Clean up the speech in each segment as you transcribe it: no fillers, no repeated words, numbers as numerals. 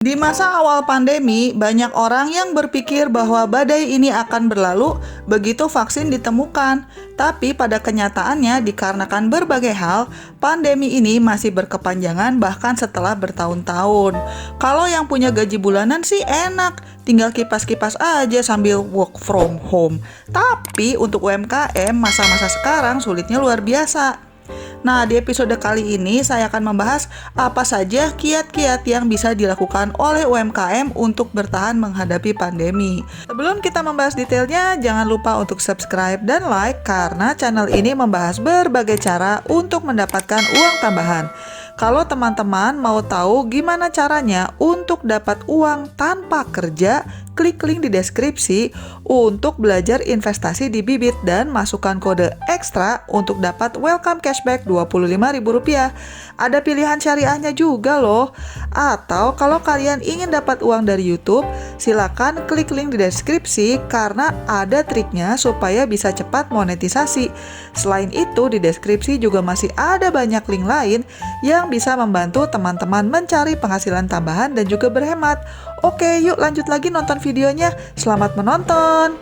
Di masa awal pandemi, banyak orang yang berpikir bahwa badai ini akan berlalu begitu vaksin ditemukan. Tapi pada kenyataannya, dikarenakan berbagai hal, pandemi ini masih berkepanjangan bahkan setelah bertahun-tahun. Kalau yang punya gaji bulanan sih enak, tinggal kipas-kipas aja sambil work from home. Tapi untuk UMKM, masa-masa sekarang sulitnya luar biasa. Nah, di episode kali ini saya akan membahas apa saja kiat-kiat yang bisa dilakukan oleh UMKM untuk bertahan menghadapi pandemi. Sebelum kita membahas detailnya, jangan lupa untuk subscribe dan like karena channel ini membahas berbagai cara untuk mendapatkan uang tambahan. Kalau teman-teman mau tahu gimana caranya untuk dapat uang tanpa kerja, klik link di deskripsi untuk belajar investasi di Bibit dan masukkan kode ekstra untuk dapat welcome cashback Rp25.000. Ada pilihan syariahnya juga loh. Atau kalau kalian ingin dapat uang dari YouTube, silakan klik link di deskripsi karena ada triknya supaya bisa cepat monetisasi. Selain itu, di deskripsi juga masih ada banyak link lain yang bisa membantu teman-teman mencari penghasilan tambahan dan juga berhemat. Oke, yuk lanjut lagi nonton videonya. Selamat menonton!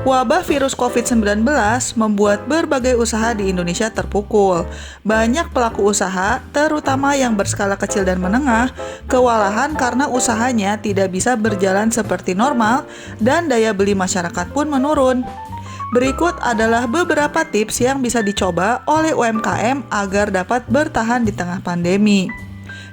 Wabah virus COVID-19 membuat berbagai usaha di Indonesia terpukul. Banyak pelaku usaha, terutama yang berskala kecil dan menengah, kewalahan karena usahanya tidak bisa berjalan seperti normal dan daya beli masyarakat pun menurun. Berikut adalah beberapa tips yang bisa dicoba oleh UMKM agar dapat bertahan di tengah pandemi.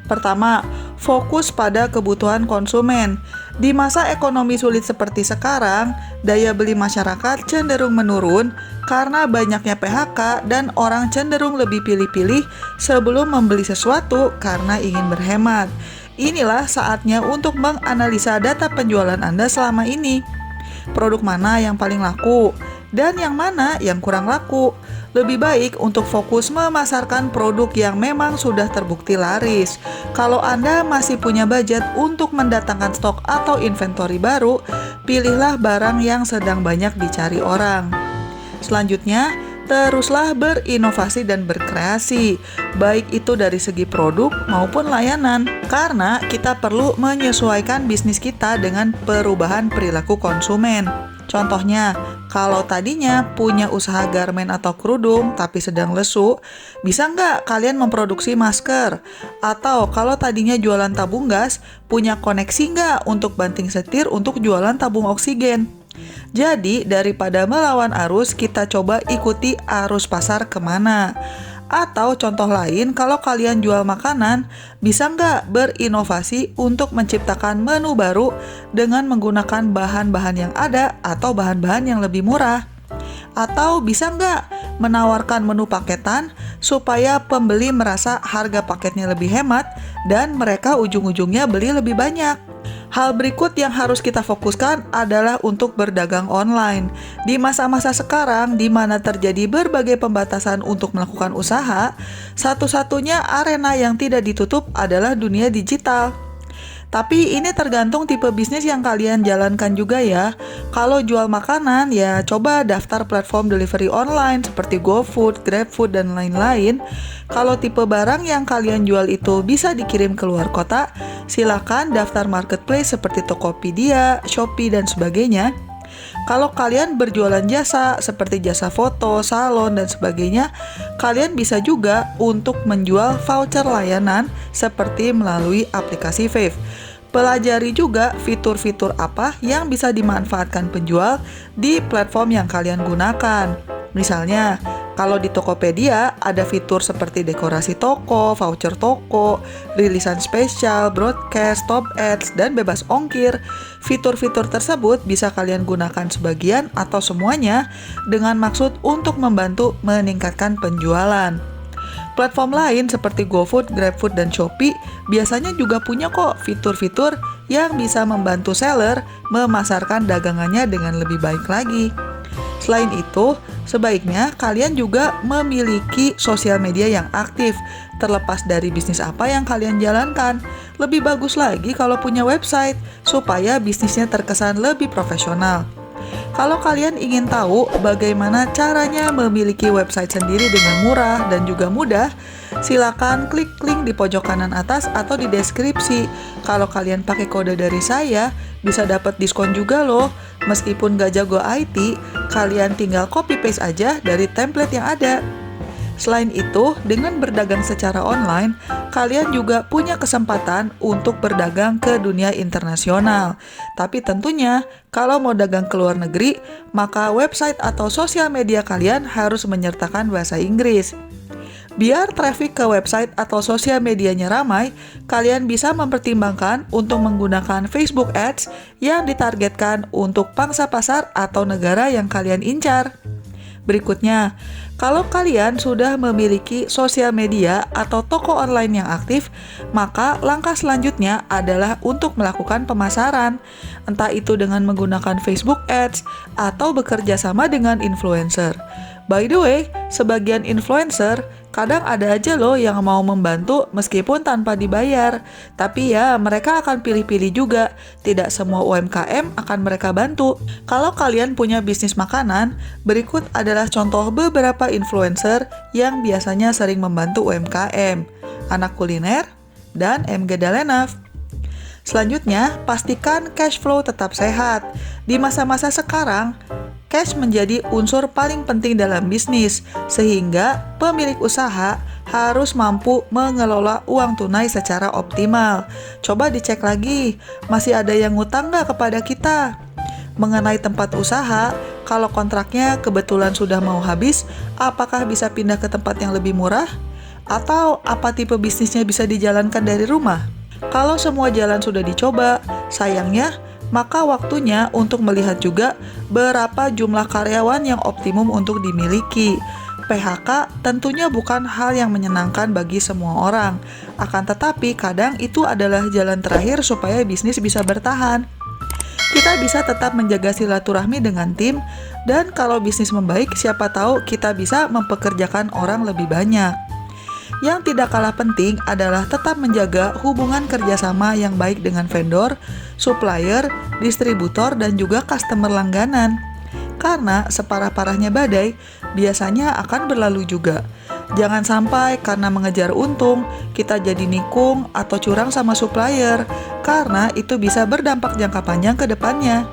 Pertama, fokus pada kebutuhan konsumen. Di masa ekonomi sulit seperti sekarang, daya beli masyarakat cenderung menurun karena banyaknya PHK dan orang cenderung lebih pilih-pilih sebelum membeli sesuatu karena ingin berhemat. Inilah saatnya untuk menganalisa data penjualan Anda selama ini. Produk mana yang paling laku? Dan yang mana yang kurang laku. Lebih baik untuk fokus memasarkan produk yang memang sudah terbukti laris. Kalau Anda masih punya budget untuk mendatangkan stok atau inventory baru, pilihlah barang yang sedang banyak dicari orang. Selanjutnya, teruslah berinovasi dan berkreasi, baik itu dari segi produk maupun layanan, karena kita perlu menyesuaikan bisnis kita dengan perubahan perilaku konsumen. Contohnya, kalau tadinya punya usaha garmen atau kerudung tapi sedang lesu, bisa nggak kalian memproduksi masker? Atau kalau tadinya jualan tabung gas, punya koneksi nggak untuk banting setir untuk jualan tabung oksigen? Jadi, daripada melawan arus, kita coba ikuti arus pasar kemana. Atau contoh lain, kalau kalian jual makanan, bisa nggak berinovasi untuk menciptakan menu baru dengan menggunakan bahan-bahan yang ada atau bahan-bahan yang lebih murah? Atau bisa nggak menawarkan menu paketan supaya pembeli merasa harga paketnya lebih hemat dan mereka ujung-ujungnya beli lebih banyak? Hal berikut yang harus kita fokuskan adalah untuk berdagang online. Di masa-masa sekarang, di mana terjadi berbagai pembatasan untuk melakukan usaha, satu-satunya arena yang tidak ditutup adalah dunia digital. Tapi ini tergantung tipe bisnis yang kalian jalankan juga ya. Kalau jual makanan, ya coba daftar platform delivery online seperti GoFood, GrabFood, dan lain-lain. Kalau tipe barang yang kalian jual itu bisa dikirim ke luar kota, silakan daftar marketplace seperti Tokopedia, Shopee, dan sebagainya. Kalau kalian berjualan jasa seperti jasa foto, salon, dan sebagainya, kalian bisa juga untuk menjual voucher layanan seperti melalui aplikasi Fave. Pelajari juga fitur-fitur apa yang bisa dimanfaatkan penjual di platform yang kalian gunakan. Misalnya, kalau di Tokopedia ada fitur seperti dekorasi toko, voucher toko, rilisan spesial, broadcast, top ads, dan bebas ongkir. Fitur-fitur tersebut bisa kalian gunakan sebagian atau semuanya dengan maksud untuk membantu meningkatkan penjualan. Platform lain seperti GoFood, GrabFood, dan Shopee biasanya juga punya kok fitur-fitur yang bisa membantu seller memasarkan dagangannya dengan lebih baik lagi. Selain itu, sebaiknya kalian juga memiliki sosial media yang aktif, terlepas dari bisnis apa yang kalian jalankan. Lebih bagus lagi kalau punya website, supaya bisnisnya terkesan lebih profesional. Kalau kalian ingin tahu bagaimana caranya memiliki website sendiri dengan murah dan juga mudah, silakan klik link di pojok kanan atas atau di deskripsi. Kalau kalian pakai kode dari saya, bisa dapat diskon juga loh. Meskipun gak jago IT, kalian tinggal copy paste aja dari template yang ada. Selain itu, dengan berdagang secara online, kalian juga punya kesempatan untuk berdagang ke dunia internasional. Tapi tentunya, kalau mau dagang ke luar negeri, maka website atau sosial media kalian harus menyertakan bahasa Inggris. Biar traffic ke website atau sosial medianya ramai, kalian bisa mempertimbangkan untuk menggunakan Facebook Ads yang ditargetkan untuk pangsa pasar atau negara yang kalian incar. Berikutnya, kalau kalian sudah memiliki sosial media atau toko online yang aktif, maka langkah selanjutnya adalah untuk melakukan pemasaran, entah itu dengan menggunakan Facebook Ads atau bekerja sama dengan influencer. By the way, sebagian influencer kadang ada aja loh yang mau membantu meskipun tanpa dibayar. Tapi ya, mereka akan pilih-pilih juga. Tidak semua UMKM akan mereka bantu. Kalau kalian punya bisnis makanan, berikut adalah contoh beberapa influencer yang biasanya sering membantu UMKM. Anak Kuliner dan MG Dalenaf. Selanjutnya, pastikan cash flow tetap sehat. Di masa-masa sekarang, cash menjadi unsur paling penting dalam bisnis, sehingga pemilik usaha harus mampu mengelola uang tunai secara optimal. Coba dicek lagi, masih ada yang ngutang nggak kepada kita? Mengenai tempat usaha, kalau kontraknya kebetulan sudah mau habis, apakah bisa pindah ke tempat yang lebih murah? Atau apa tipe bisnisnya bisa dijalankan dari rumah? Kalau semua jalan sudah dicoba, sayangnya, maka waktunya untuk melihat juga berapa jumlah karyawan yang optimum untuk dimiliki. PHK tentunya bukan hal yang menyenangkan bagi semua orang, akan tetapi kadang itu adalah jalan terakhir supaya bisnis bisa bertahan. Kita bisa tetap menjaga silaturahmi dengan tim, dan kalau bisnis membaik, siapa tahu kita bisa mempekerjakan orang lebih banyak. Yang tidak kalah penting adalah tetap menjaga hubungan kerjasama yang baik dengan vendor, supplier, distributor, dan juga customer langganan. Karena separah-parahnya badai, biasanya akan berlalu juga. Jangan sampai karena mengejar untung, kita jadi nikung atau curang sama supplier, karena itu bisa berdampak jangka panjang ke depannya.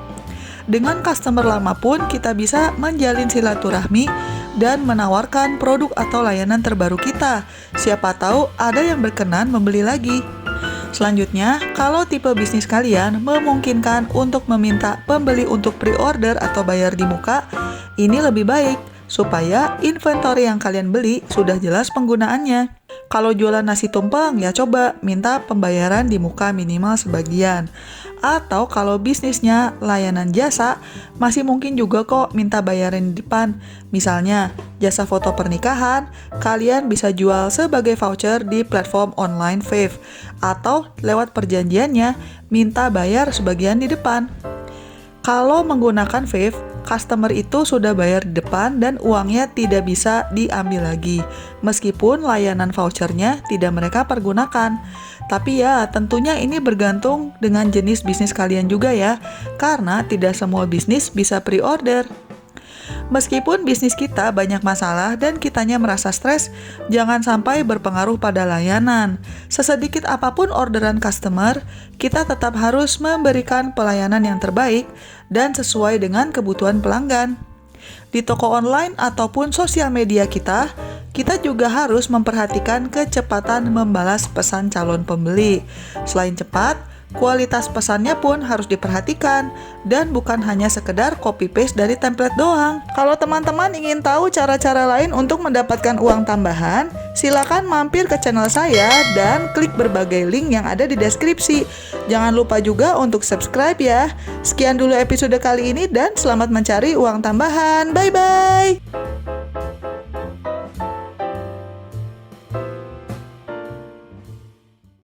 Dengan customer lama pun kita bisa menjalin silaturahmi dan menawarkan produk atau layanan terbaru kita. Siapa tahu ada yang berkenan membeli lagi. Selanjutnya, kalau tipe bisnis kalian memungkinkan untuk meminta pembeli untuk pre-order atau bayar di muka, ini lebih baik supaya inventory yang kalian beli sudah jelas penggunaannya. Kalau jualan nasi tumpeng, ya coba minta pembayaran di muka minimal sebagian. Atau kalau bisnisnya layanan jasa, masih mungkin juga kok minta bayaran di depan. Misalnya, jasa foto pernikahan, kalian bisa jual sebagai voucher di platform online Fave. Atau lewat perjanjiannya, minta bayar sebagian di depan. Kalau menggunakan Fave, customer itu sudah bayar di depan dan uangnya tidak bisa diambil lagi, meskipun layanan vouchernya tidak mereka pergunakan. Tapi ya, tentunya ini bergantung dengan jenis bisnis kalian juga ya, karena tidak semua bisnis bisa pre-order. Meskipun bisnis kita banyak masalah dan kitanya merasa stres, jangan sampai berpengaruh pada layanan. Sesedikit apapun orderan customer, kita tetap harus memberikan pelayanan yang terbaik dan sesuai dengan kebutuhan pelanggan. Di toko online ataupun sosial media kita juga harus memperhatikan kecepatan membalas pesan calon pembeli. Selain cepat, kualitas pesannya pun harus diperhatikan dan bukan hanya sekedar copy-paste dari template doang. Kalau teman-teman ingin tahu cara-cara lain untuk mendapatkan uang tambahan, silakan mampir ke channel saya dan klik berbagai link yang ada di deskripsi. Jangan lupa juga untuk subscribe ya. Sekian dulu episode kali ini dan selamat mencari uang tambahan. Bye-bye!